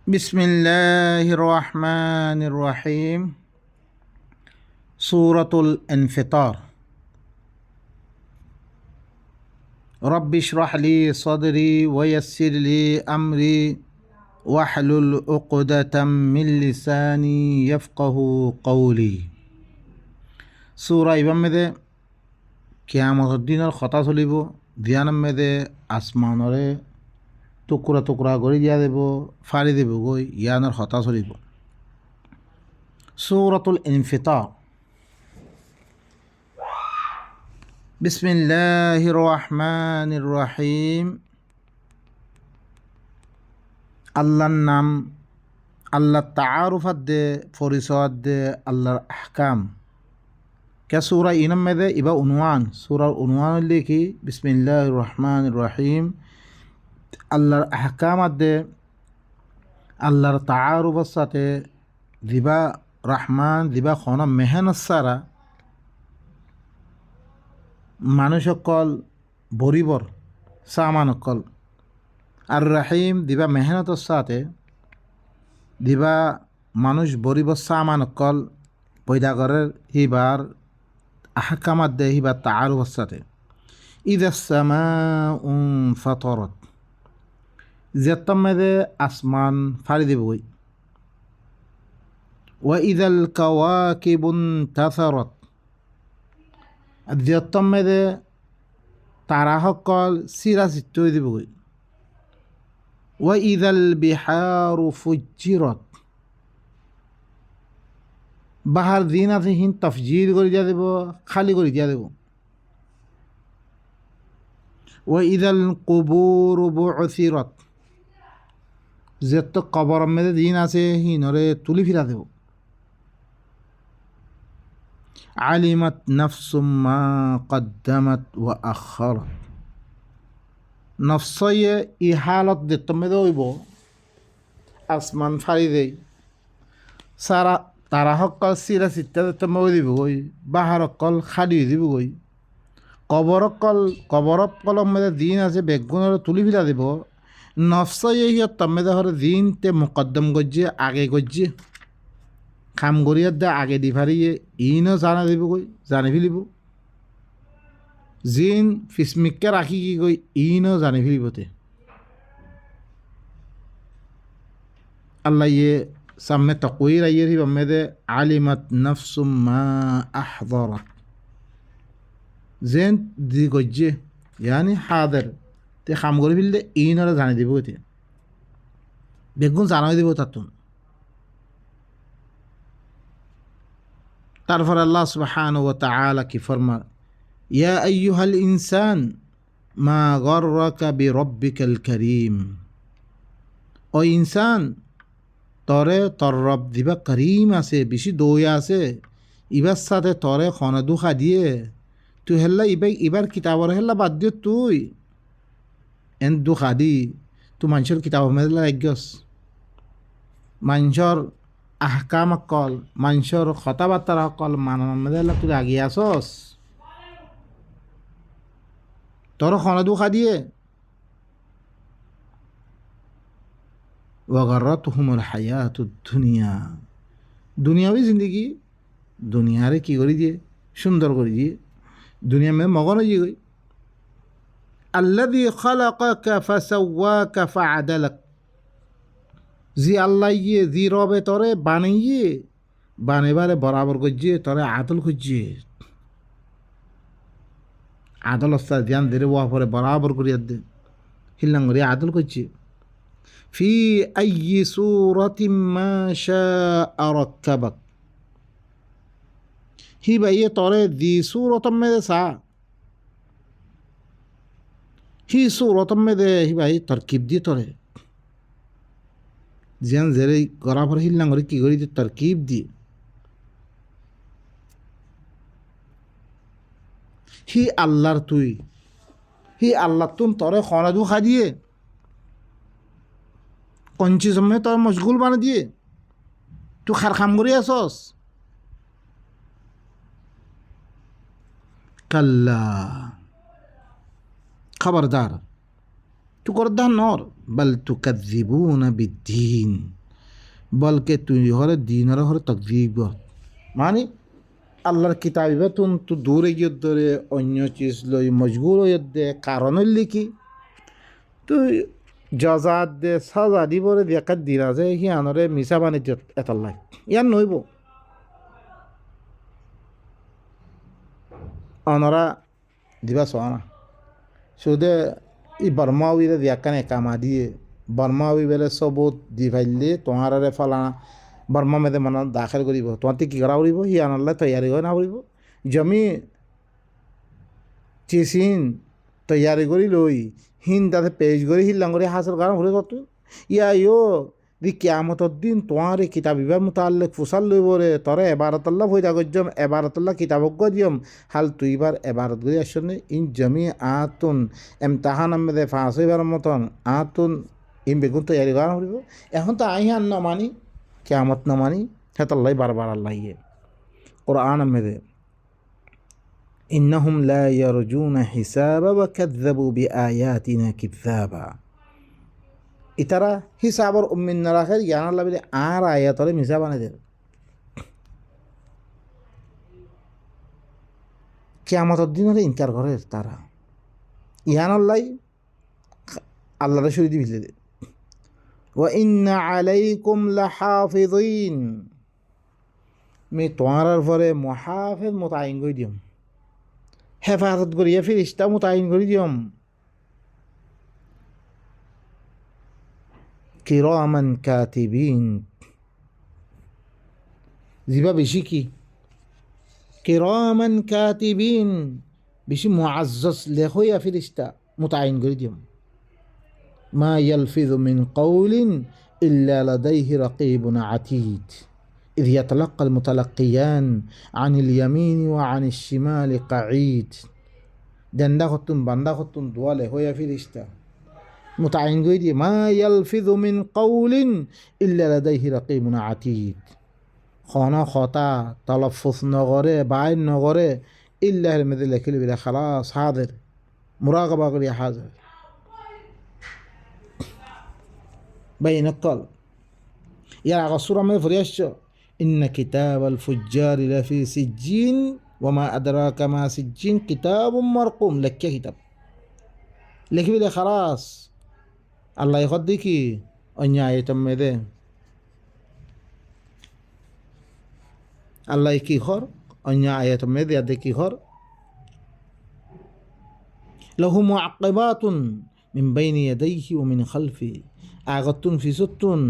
بسم الله الرحمن الرحيم. سورة الانفطار. رب اشرح لي صدري ويسر لي أمري واحلل عقدة من لساني يفقه قولي. سورة ইবামে কিয়ামতের দিনের কথা চলিব, দিয়ানের মেদে আসমানরে টুকরা টুকরা করে দিয়া দেব, ফাড়ি দেব গই, ইয়ানের হতা চলিব। সূরাতুল ইনফিতার। বিসমিল্লাহির রহমানির রহিম। আল্লাহর নাম, আল্লাহ তাআরুফাত দে, পরিচয় দে, আল্লাহর আহকাম। কে সূরা ইনাম মেদে ইবা উনওয়ান, সূরার উনওয়ান লিখি বিসমিল্লাহির রহমানির রহিম। আল্লাহর আহকামাত দে, আল্লাহর তাআরুফের সাথে দিবা রহমান দিবা খনা মেহনত সারা মানুষ অকল বরিবর সামান অকল। আর রাহিম দিবা মেহনতের সাথে দিবা মানুষ বরিবর সামান অকল পয়দা করে হিবার আহকামাত দে, হিবার তাআরুফের সাথে। ইযা সামাউ ফাতারাত, যেতাম মেদে আসমান ফাড়ি দেবই। ওয়া ইযাল কাওয়াকিবু ইনতাসারাত, যেতাম মেদে তারা সকল চিৰা চিত্ত হৈ দিবগৈ। ওয়া ইযাল বিহারু ফুজ্জিরাত, বাহার দিন আছে হিন তফজির করে দিয়া দেব, খালি করে দিয়া দেব। ওয়া ইযাল কুবুরু বু'থিরাত, যেত কবর মেদে দিন আছে হিনরে তুলি ফিরা দেব। আলিমাত নাফসুম মা কদ্দামাত ওয়া আখারাত, নফসয়ে ই হালত যেত মেদে হইব আসমান ফাড়ি দেই, সারা তারা সকল চিৰা চিত্তা যেত মেদে দিবগৈ, বাহার অকল খালি হৈ দিবগৈ। কবর কলম মেদে দিন আছে বেগুনের তুলি ফিরা দেব। নফসয়ে হিয়ত তমেদে হরে দিন তে মুকদ্দম গজ্জে, আগে গজ্জে খাম গরিয়ার দে আগে দি ফারিয়ে ইনও জানা দিব গই, জানি ফেলিব। জিন ফিসমিককে রাখি কি গই ইনও জানি ফেলিবতে। আল্লাহ ইয়ে সামনে তকইর আইয়ের হিব মেদে আলিমাত নফসুম মা আহদারাত, জেন দি গজ্জে ইয়ানি হাদের তে খাম গরি ফেললে ইনরা জানি দিব গতে, বেগুন জানাই দিব তাতুন। তারপর আল্লাহ সুবহানাহু ওয়া তাআলা কি ফরমান, ইয়া আইয়ুহাল ইনসান মা গররাকা বিরব্বিকাল কারীম। ও ইনসান, তরে তর রব দিবা করিম আছে, বেশি দই আছে, ইবার সাথে তরে খনে দুখা দিয়ে তুই হেল্লা ইবার কিতাবর হেল্লা বাদ দিও, তুই এন দুখা দি তুই মানুষের কিতাব মেলা রাজ্যস, মানুষের আহকাম অকল, মানুষের কথাবার্তার অকল মানব মেলা তুই আগিয়ে আসস, তোর খনে দুখা দিয়ে। ওয়াগাররাতহুমুল হায়াতুদ দুনিয়া, দুনিয়াবি জিন্দগি দুনিয়ারে কি করে দিয়ে সুন্দর করে দিয়ে, দুনিয়া মে মগন হয়ে গই। আল্লাযী খালাকাকা ফাসাওয়াকা ফাআদালাক, জি আল্লাহ ইয়ে জি রবে তরে বানাইয়ে বানেবারে বরাবর করছে, তরে আদল করছে। আদল অস্তা ধ্যান ধরে ওয়া পরে বরাবর করিয়া দে হিল্লাং করে আদল করছে। ফি আইয়ি সূরাতিম মা শাআ রাক্কাবাক, হি ভাইয়ে তরে দি সূরতম মেদে সা, হি সূরতম মেদে হি ভাই তরকিব দিয়ে তরে যেন জেরে গড়া পরে হিল্লাং করে কি করি তরকিব দিয়ে। হি আল্লাহর তুই, হি আল্লাহ তুন তরে খনা দুখা দিয়ে কঞ্চি সময় তোর মশগুল বানা দিয়ে তুই খার খাম করে আসস। কাল্লা, খবরদার তু করদা নর বল তুকাযযিবুনা বিদ্দীন, বলকে তুই হরে দিনের হরে তাকযীব কর। মানে আল্লাহর কিতাবিবা তুন তু দূরে গিয়ে ধরে অন্য চিজ লই মজগুর হয়ে দে, কারণ হইলে কি তুই জজাত দে সাজা দিবরে দেখাত দিরা যে সি আনরে মিছা বাণিজ্য এটার লাই ইয়ার নইব। অনরা দিবা চোৱা না সুদে ই বর্মাউরে দিয়াকানে কামা দিয়ে বর্মাউই বেলে সবুত দি ফাইলে তোমারে ফলা বর্মা মেদে মনত দাখিল করিব, তোমার কি করা উড়িব সি আনলে তৈয়ারি হয় না উড়িব। জমি চিচিন তৈয়ারি করি লই হিন তাতে পেজ করে হিল্লাং করে হাসর কারণ হলে কত ইয়া ইয়ো দি কিয়ামতর দিন তোমার কিতাবিবার মোতাল্লেক ফুসাল লইব রে তরে এবারতল্লা ফয়দা করজম এবারতল্লা কিতাবজ্ঞ দিয়ম হাল তুই বার এবারত করে আসনে ইন জমি আতুন এমতাহান আমেদে ফাঁস হইবার মতন আতুন ইন বেগুন তৈয়ারি করা হইব। এখন তো আইহান না মানি কিয়ামত না মানি হেতাল্লাই বারবার আল্লাহ ইয়ে কোরআন আমেদে إنهم لا يرجون حسابا وكذبوا بآياتنا كذابا। ইতারা হিসাবর উম্মিন না রাখে জ্ঞান আল্লাহ বলে আর আয়াতরে মিশা বানাই দেবে। কিয়ামতের দিন হলে ইনকার করে তারা ইয়ান আল্লাহ আল্লাহরে শুরু দিবিলে দে ওয়া ইন্না আলাইকুম লাহাফিযিন, আমি তোমার পরে মুহাফিজ মুতায়িন করে দিম, হেফাজত করিয়া ফিরিস্তা মুতায়িন করে দিম। কিরামান কাতিবিন, জিবা বেশি কি কিরামান কাতিবিন বেশি মুআজ্জাজ লেখইয়া ফিরিস্তা মুতায়িন করে দিম। মা ইয়ালফিযু মিন কাওলিন ইল্লা লাদাইহি রাকীবুন আতীদ إذ يتلقى المتلقيان عن اليمين وعن الشمال قعيد। دندا خطن بندا خطن دوالة هويا فيريستا متعين قيدي ما يلفظ من قول إلا لديه رقيب عتيد، خانا خطا تلفظ نغري بعين نغري إلا المثل كل بلا خلاص حاضر مراقبة قرية حاضر بين القلب يا غصورة ما فريش إن كتاب الفجار لفي سجين وما أدراك ما سجين كتاب مرقوم لك كتاب لك بلا خلاص الله يخدك أن يتم ذا الله يكي خور أن يتم ذا يدكي خور له معقبات من بين يديه ومن خلفه أغطن في ستون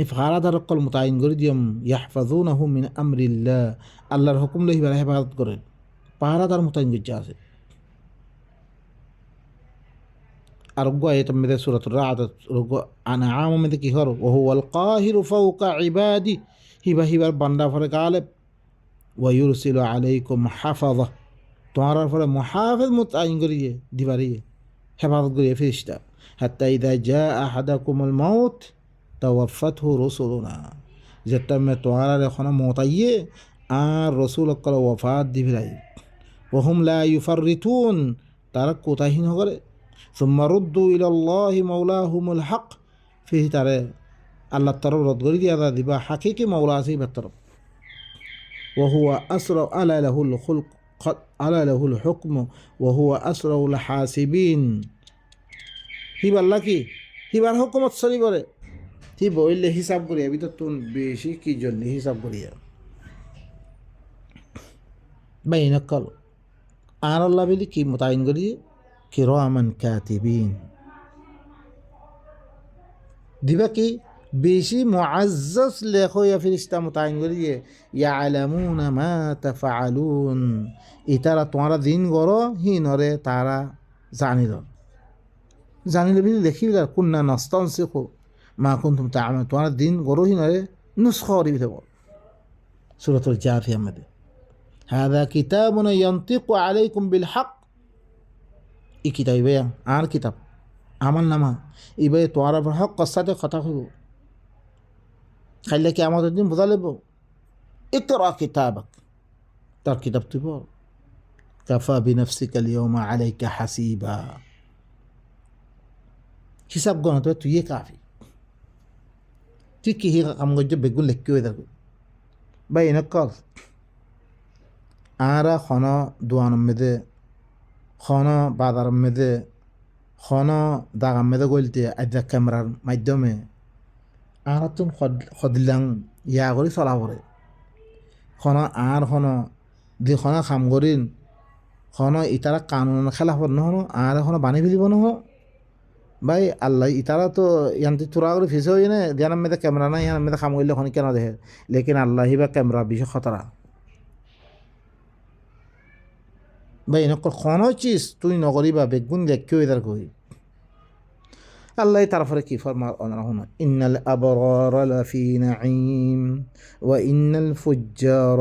ইফারা দারকল মুতায়িন করে দিয়ম ইয়াহফাজুনাহু মিন আমরিল্লাহ, আল্লাহর হুকুম লই বেলা হেফাজত করেন পাহারাদার মুতায়িন গজ্জা আছে। আরোগ্য আয়াত মেদে সূরাতুর রা'দ রোগ্য আনআম মেদে কি হর ওয়া হুয়াল কাহিরু ফাওকা ইবাদি, হিবার বান্দা ফরে গালেব ওয়া ইউরসিলু আলাইকুম হাফাযা, তোমার ফরে মুহাফিজ মুতায়িন করিয়ে দিবারিয়ে হেফাজত করিয়ে ফেরেশতা। হাত্তা ইযা জাআ আহাদাকুমুল মাউত তাওয়াফাতহু রসুলুনা, যেটা মে তোমার এখন মতাইয়ে আর রসুল অকল ওয়াফাত দিবিলাই ওহুম লা ইউফাররিতুন, তারা কোতাহীন করে। সুম্মা রুদ্দু ইলাল্লাহি মাওলাহুমুল হক, ফির তারে আল্লাহ তরফ রদ করে দিয়া দিবা হাকিকি মাওলা আছে ইবার তরফ। ওয়া হুয়া আসরা আলা লাহুল খুলক আলা লাহুল হুকম ওয়া হুয়া আসরাউল হাসিবিন, হিবার লাকি হিবার হুকুমত সরি করে তি বইলে হিসাব করিয়া ভিতর তুন বেশি কি জন্য হিসাব করিয়া বাইনাকাল আর আল্লাহ বলি কি মুতায়িন করিয়ে কিরামান কাতিবিন দিবা কি বেশি মুআজ্জাজ লেখইয়া ফেরেশতা মুতায়িন করিয়ে ইয়ালামুনা মা তাফআলুন, ইতারা তোমারা দিন গড় হিনরে তারা জানিলে বলি লেখিলা কুন্না নাস্তানসিখু মা কুনতুম তা'মালুন, তোমার দিন গরোহি নরে নুসখা করি দেব। সূরাতুল জাথিয়া মধ্যে হাযা কিতাবুন ইয়ানতিকু আলাইকুম বিল হক, এই কিতাব ইবে আর কিতাব আমল নামা ইবে তোমার হক সাথে কথা হইব খাইলে কি আমাদের দিন বোঝা লেব। ইকরা কিতাবাক, তার কিতাব তুই পড়। কাফা বিনাফসিকা আল ইয়াওমা আলাইকা হাসিবা, হিসাব গণত তুই কাফি তুই কি কাম করছ বেগুন লেখি হয়ে থাকবে বা এনেকল আরা খন দোয়ান মেদে খন বাজার মেদে খন দাগাম মেদে গলতে আজ ক্যামেরার মাধ্যমে আর তুন সদিলাং ইয়া করে চলা পড়ে খন আর খন দি খন খাম করিন খন ইতারা কানুন খেলাফত নহন আর এখন বানি ফেলিব নহ ভাই আল্লাহ ইতারা তো ইয়ান্তি তোরা করে ফিসে হয়ে না দিয়ানার মেয়েদের ক্যামেরা নাই ইয়ার মেয়েদের খাম করলে এখন কেন দেখে লেকিন আল্লাহি বা ক্যামেরা বিষয় খতরা ভাই এনেকর খন চিজ তুই নকরিবা বেগুন দেখিও এদার কই আল্লাহ তারপরে কি ফরমার অনাহুন ইন্নাল আবরার লাফি নাঈম ওয়া ইন্নাল ফুজ্জার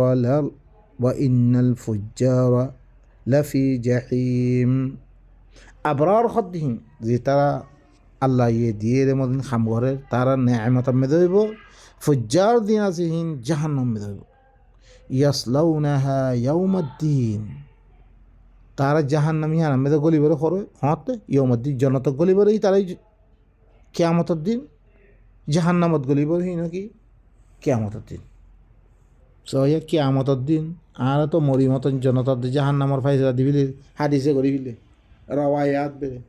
লাফি জাহিম আবরার খদ্দিহিম যে তারা আল্লাহ ইয়ে দিয়ে রে মদিন খাম ঘরে তারা নেয়ামত মেদে হইব ফুজ্জার দিন আসিহীন জাহান্নাম মেদে হইব ইয়াসলাউনাহা ইয়াউমাদ্দিন তারা জাহান্নাম ইহান মেদে গলিবরে করে হতে ইয়াউমাদ্দিন জনত গলিবরে তারাই কিয়ামতের দিন জাহান্নামত গলিবরে হি নাকি কিয়ামতের দিন সয়া কিয়ামতের দিন আর তো মরি মতন জনতার জাহান্নামর ফাইসলা দিবিলে হাদিসে করি ফিলে রওয়ায়াত বেড়ে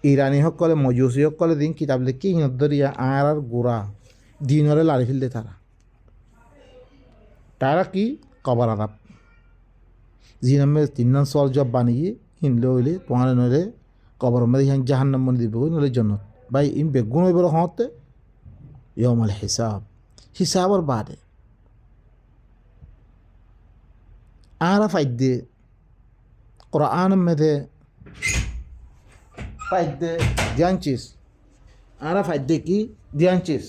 ইরানি সকলে মজুসি সকলে দিন কিতাব লিখি সিহঁত ধরিয়া আর গোড়া দিনরে লাড়ি ফেললে তারা কি কবর আদাব যি নামে 3 নং সল জব বানিয়ে হিনলে হইলে তোমার নইলে কবর মধ্যে ইহান জাহান্নাম মনে দিব নইলে জন্নত ভাই ইম বেগুন হইবার হতে ইয়মাল হিসাবর বাদে আর ফাইদে কোরআন মেদে ফাইদে দিয়ানচিস আর ফাইদে কি দিয়ানচিস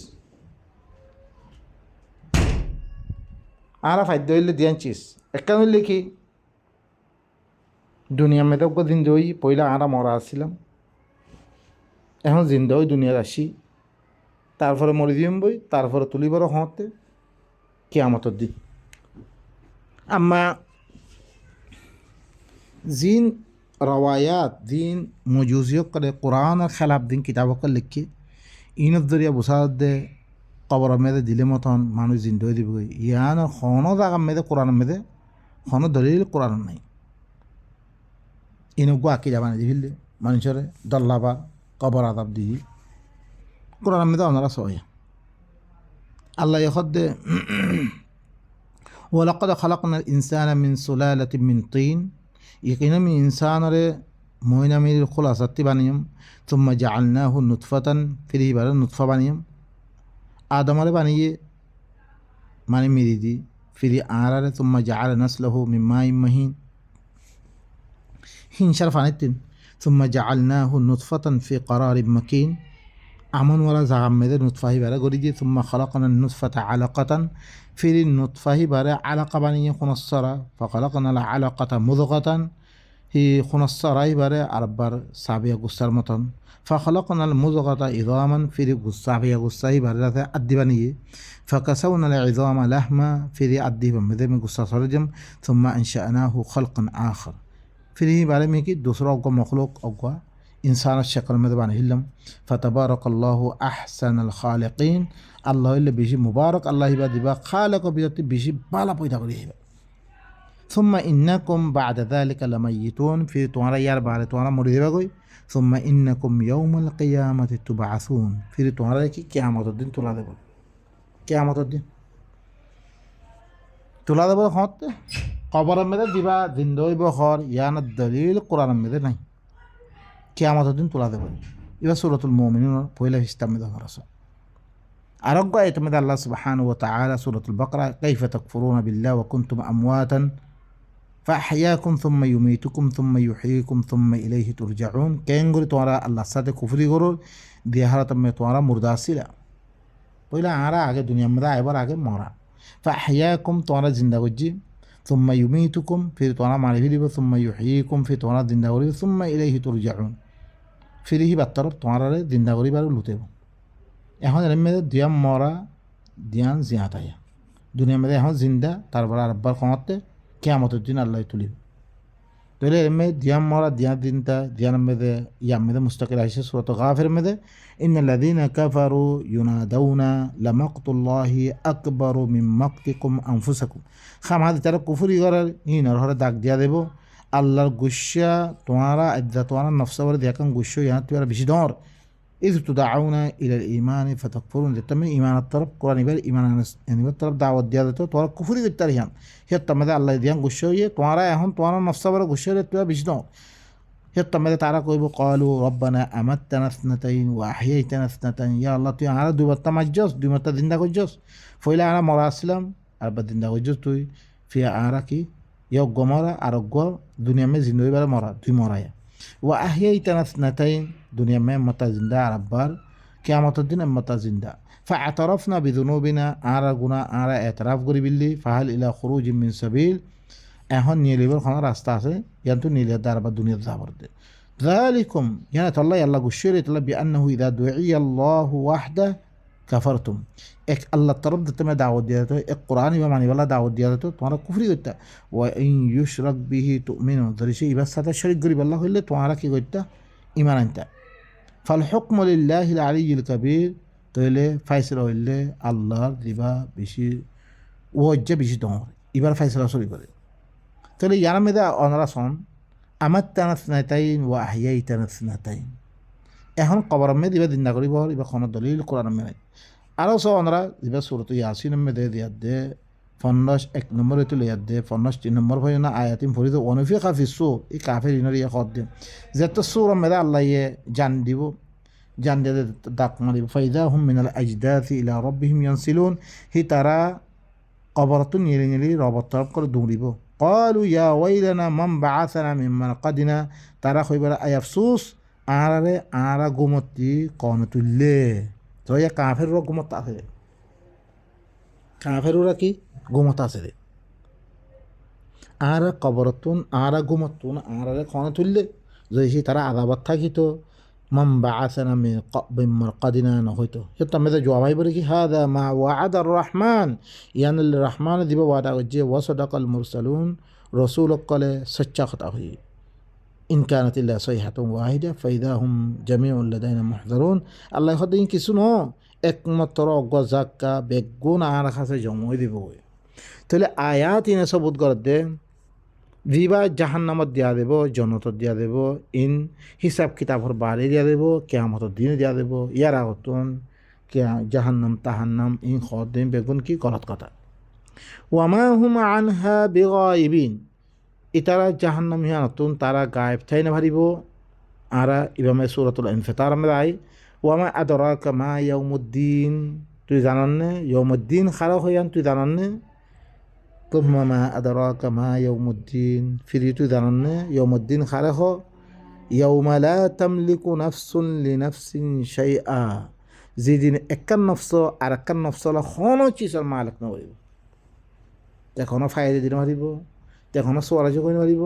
আর ফাইদে হইলে দিয়ানচিস একটা হইলে কি দুনিয়া মেদে দিন দই পয়লা আরা মরা আসছিলাম এখন জিন্দা হই দুনিয়ার আসি তারপরে মরি দিম বই তারপরে তুলিবার হতে কিয়ামতের দিন আম্মা জিন রওয়ায়াত দিন মজুজিয়ক করে কোরআন আর খেলাফ দিন কিতাবক লিখি ইনত দরিয়া বুসাদ দে কবর মেদে দিলে মতন মানুষ জিন্দা হয়ে দিব ইয়ান খন জাগা মেদে কোরআন মেদে খন দলিল কোরআন নাই ইনগো আঁকি যাবা না দিলে মানুষের দল্লাবা কবর আদাব দিয়ে কোরআন মেদে ওনারা সয়া আল্লাহ দে ওয়ালাকাদ খালাকনাল ইনসানা মিন সুলালাতিন মিন তিন यकीन में इंसान रे मोइना मेरी खुलासती बानियम तुम जालनाहु नुतफतन फिर ही बार नुतफा बानियम आदम रे बानिए माने मेरी दी फिर आरा रे तुम जाल नस्लहु मिम्मा महीन हिन शरफानितिन तुम जालनाहु नुतफतन फी करार मकीन अमन वाला जाम में नुतफा ही बार गोरी दी तुम खलकना नुतफत अलकतन फिर नुतफा ही बारे अलका बानिए खुनस्सरा फ़खलक़ना अलक़ता मुज़ग़तन ही खुनस्सरा ही बारे अरबार साबिया गुस्सार मतन फ़खलक़ना मुज़ग़ता इज़ामन फिर साबिया गुस्सा ही बारे रहते अद्दी बानिए फ़कसवना इज़ाम लहमा फिर अद्दी बमदे में गुस्सा सरजम थुम्मा अंशअनाहु ख़ल्क़न आख़र फिर ही बारे में कि दूसरा को मखलूक अगवा इंसान शक्ल में दबान हिलम फ़तबारकल्लाहु अहसनुल खालिक़ीन আল্লাহ হইলে বেশি মুবারক আল্লাহ হিবা দিবা খালেক বিজাতি বেশি বালা পয়দা করি হিবা সুম্মা ইন্নাকুম বা'দা যালিকা লামাইয়িতুন ফির তোমারা ইয়ার বারে তোমারা মরে যাবা কই সুম্মা ইন্নাকুম ইয়াউমাল কিয়ামাতি তুবআসুন ফির তোমারা কি কিয়ামতের দিন তোলা দেব কিয়ামতের দিন তোলা দেব হতে কবরের মধ্যে দিবা জিন্দা হইব হর ইয়ান দলিল কোরআনের মধ্যে নাই কিয়ামতের দিন তোলা দেব ইবা সূরাতুল মুমিনুন পয়লা হিস্সা মধ্যে আছে أرجع يتمد الله سبحانه وتعالى سورة البقرة كيف تكفرون بالله وكنتم أمواتا فأحياكم ثم يميتكم ثم يحييكم ثم إليه ترجعون كين قول توارا الله ساتي كفري قول ديهارة تم توارا مرداسيلا وإلا عارا آگے دنیا مدى عبر آگے مورا فأحياكم توارا زندہ وجي ثم يميتكم في توارا معرفي ثم يحييكم في توارا زندہ وجي ثم إليه ترجعون فيه بطرب توارا زندہ وجي بارو لوتيبو এখন এর মধ্যে দিয়াম মরা দিয়ান জিয়াত আয়া দুনিয়ার মধ্যে এখন জিন্দা তারপর আব্বার ক্ষমতে কিয়ামতের দিন আল্লাহ তুলিব Tole me diam mora diam dinta diam mede yam mede mustaqil aisha surat ghafir mede إن الذين كفروا ينادون لمقت الله أكبر من مقتكم أنفسكم خام هذا ترى كفر يقرر هنا راه داك ديا ديبو الله غشا توارا أدى توارا نفس ور ديا كان غشو يعني توارا بشدار إذ تدعون إلى الإيمان فتكفرون تتم إيمان الطرف قرآن يبال إيمان يعني بالطرف دعوة ديا تو توارا كفر يقتريان هي تم ده الله ديان غشو يه توارا يهون توارا نفس ور غشو توارا بشدار يطمئن تعالى كويبو قالوا ربنا أمتنا اثنتين وأحييتنا اثنتين يا الله تي أنا دوبا تمجس دوبا تديندا كوجس فإلى أنا مراسلم أربع ديندا كوجس توي في أراكي يو غمارة أرجو دنيا ما زندوي بلا مرا توي مرايا وأحييتنا اثنتين دنيا ما متى زندا أربار كيامة الدين متى زندا فاعترفنا بذنوبنا أرجونا أرى اعتراف قريب اللي فهل إلى خروج من سبيل এখন নিয়ে লিবার কোনো রাস্তা আছে ইয়ান্তু নিলে দারবা দুনিয়া যাবার দে যালিকুম ইয়ানা তাল্লাহ আল্লাহ গুশিরে তাল্লাহ বিআন্নাহু ইযা দুইয়া আল্লাহু ওয়াহদা কাফারতুম এক আল্লাহ তরফ তুমি দাওয়াত দিয়া তো এক কোরআন বা মানি वाला দাওয়াত দিয়া তো তোমরা কুফরি করতা ওয়া ইন ইউশরাক বিহি তুমিনু দরিশি ইবার সাথে শরীক করি আল্লাহ হইলে তোমরা কি করতা ঈমান আনতা ফাল হুকমু লিল্লাহিল আলিয়্যিল কাবীর তাহলে ফায়সালা হইলে আল্লাহর দিবা বেশি ওয়াজ্জা বেশি তোমার এবার ফায়সালা শুরু করে তাহলে ইয়ার মধ্যে অনারা শোন আমার টানা স্নাতাইন ও আহিয়াই টানা স্নাতাইন এখন কবর মেয়ে দিবা দিন্দা করিব এবার কোনো দলিল কোরআন মেয়ে আরও সব অনারা এবার সুরত ইয়াসিন মেয়ে দিয়ার দে 51 নম্বরে তুলে ইয়ার দে 53 নম্বর ভাই না আয়াতিম ফরিদ অনফি কাফিসু এই কাফের ইনর ইয়ে খদ দে যেত সুর মেয়ে আল্লাহ ইয়ে জান দিব জান দিয়ে দাক মারিব ফাইদা হুম মিনাল আজদাথি ইলা রব্বিহিম ইয়ানসিলুন হি তারা কবরতুন নিয়ে নিয়ে রবত তরফ করে দৌড়িব قالوا يا ويلنا من بعثنا من مرقدنا ترى خيبر أيفسوس آرا قومتي قانت الله تو يا كافر رو قومت آسره كافر رو كي قومت آسره آرا قبرتون آرا قومتون آرا قانت الله زي ترى عذابت تاكي تو من بعثنا من مرقدنا نهيتو حتى ماذا جوابي بريكي هذا ما وعد الرحمن يعني الرحمن دي بوعد وجه وصدق المرسلون رسولك قال سچا خطا هي إن كانت إلا صيحة واحدة فإذا هم جميع لدينا محضرون الله يخدين كي سنو একমাত্র গজাক্কা বেগুন আর কাছে জমই দিব তাহলে আয়াত ইনে সবুত করে দে দিবা জাহান্নামত দিয়া দেব জনতত দিয়া দেব ইন হিসাব কিতাবর বাড়ি দিয়া দেব কিয়ামতর দিনে দিয়া দেব ইয়ার আগতন জাহান্নাম তাহান্নাম ইন খদিম বেগুন কি গলত কথা ওয়ামা হুম আনহা বিগাইবিন ইতারা জাহান্নাম হিয়া নতুন তারা গায়েব থাই না ভারিব আরা ইবামে সূরাতুল ইনফিতার মে আই ওয়ামা আদরাকা মা ইয়াউমুদ্দিন তুই জানান না ইয়াউমুদ্দিন খারাপ হইয়ান তুই জানান না ثم ما أدراك ما يوم الدين فريتو ذنن يوم الدين خاله يوم لا تملك نفس لنفس شيئا زيدين اكن نفس اركن نفس لا خونو چیز مالک نوریب تکونو فایده দিন মারিব تکونو سوالج কই মারিব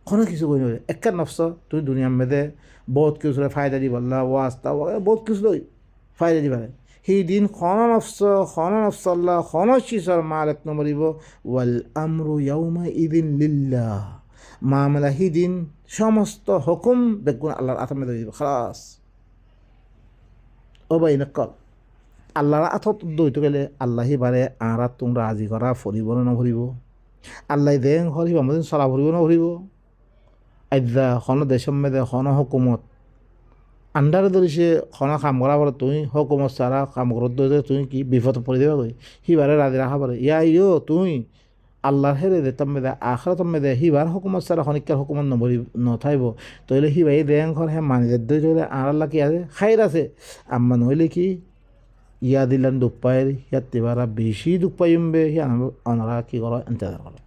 কোনো কিছু কই নরে একান নফস তুই দুনিয়ার মধ্যে বহুত কিছু ফায়দা দিব আল্লাহ ওয়াস্তা বহুত কিছু ফায়দা দিবারে হি দিন খানা নফস আল্লাহ খানা চিসর মালিক নমরিব ওয়াল আমরু ইয়াউমা ইদিন লিল্লাহ মামলা হি দিন সমস্ত হুকুম বেগুন আল্লাহর আতমে দিব খালাস ও বাইনক আল্লাহর আতত দইতে গেলে আল্লাহি বারে আরা তোমরা রাজি করা ফরিব না ভরিব আল্লাহ দেন হরিব আমাদের সলা ভরিব না ভরিব আইদা খানা দেশম মেদে খানা হুকুমত আন্ডারে ধরিছে খনা কাম করা বলে তুই হুকুমত সারা কাম করত দে তুই কি বিপদ পড়ে দেবা কই হিবারে রাজি রাখা পারে ইয়া ইয়ো তুই আল্লাহর হেরে দে তমে দে আখরা তমে দে হিবার হুকুমত সারা খনিকার হুকুমত নবরি নথাইব তইলে হিবাই দেন ঘর হে মানি দে দইলে আর আল্লাহ কি আছে খাইর আছে আম্মা নইলে কি ইয়া দিলান দুপায়ের ইয়াতে বারা বেশি দুপাইমবে হি আনারা কি করা ইন্তজার করে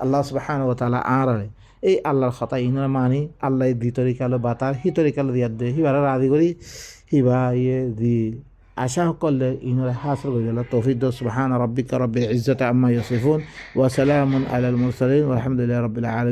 আল্লাহ সুবহানাহু ওয়া তাআলা আরারে এই আল্লাহর কথা ইনার মানি আল্লাহ দি তরিকালো বাতার হি তরিকালো দিয়ার দে হিবার রাজি করি হিবা ইয়ে দি আশা করলে ইনার হাসর করে দিল তৌফিক দো সুবহান রাব্বিকা রাব্বিল ইজ্জাতি আম্মা ইয়াসিফুন ওয়া সালামুন আলাল মুরসালিন ওয়া আলহামদুলিল্লাহি রাব্বিল আলামিন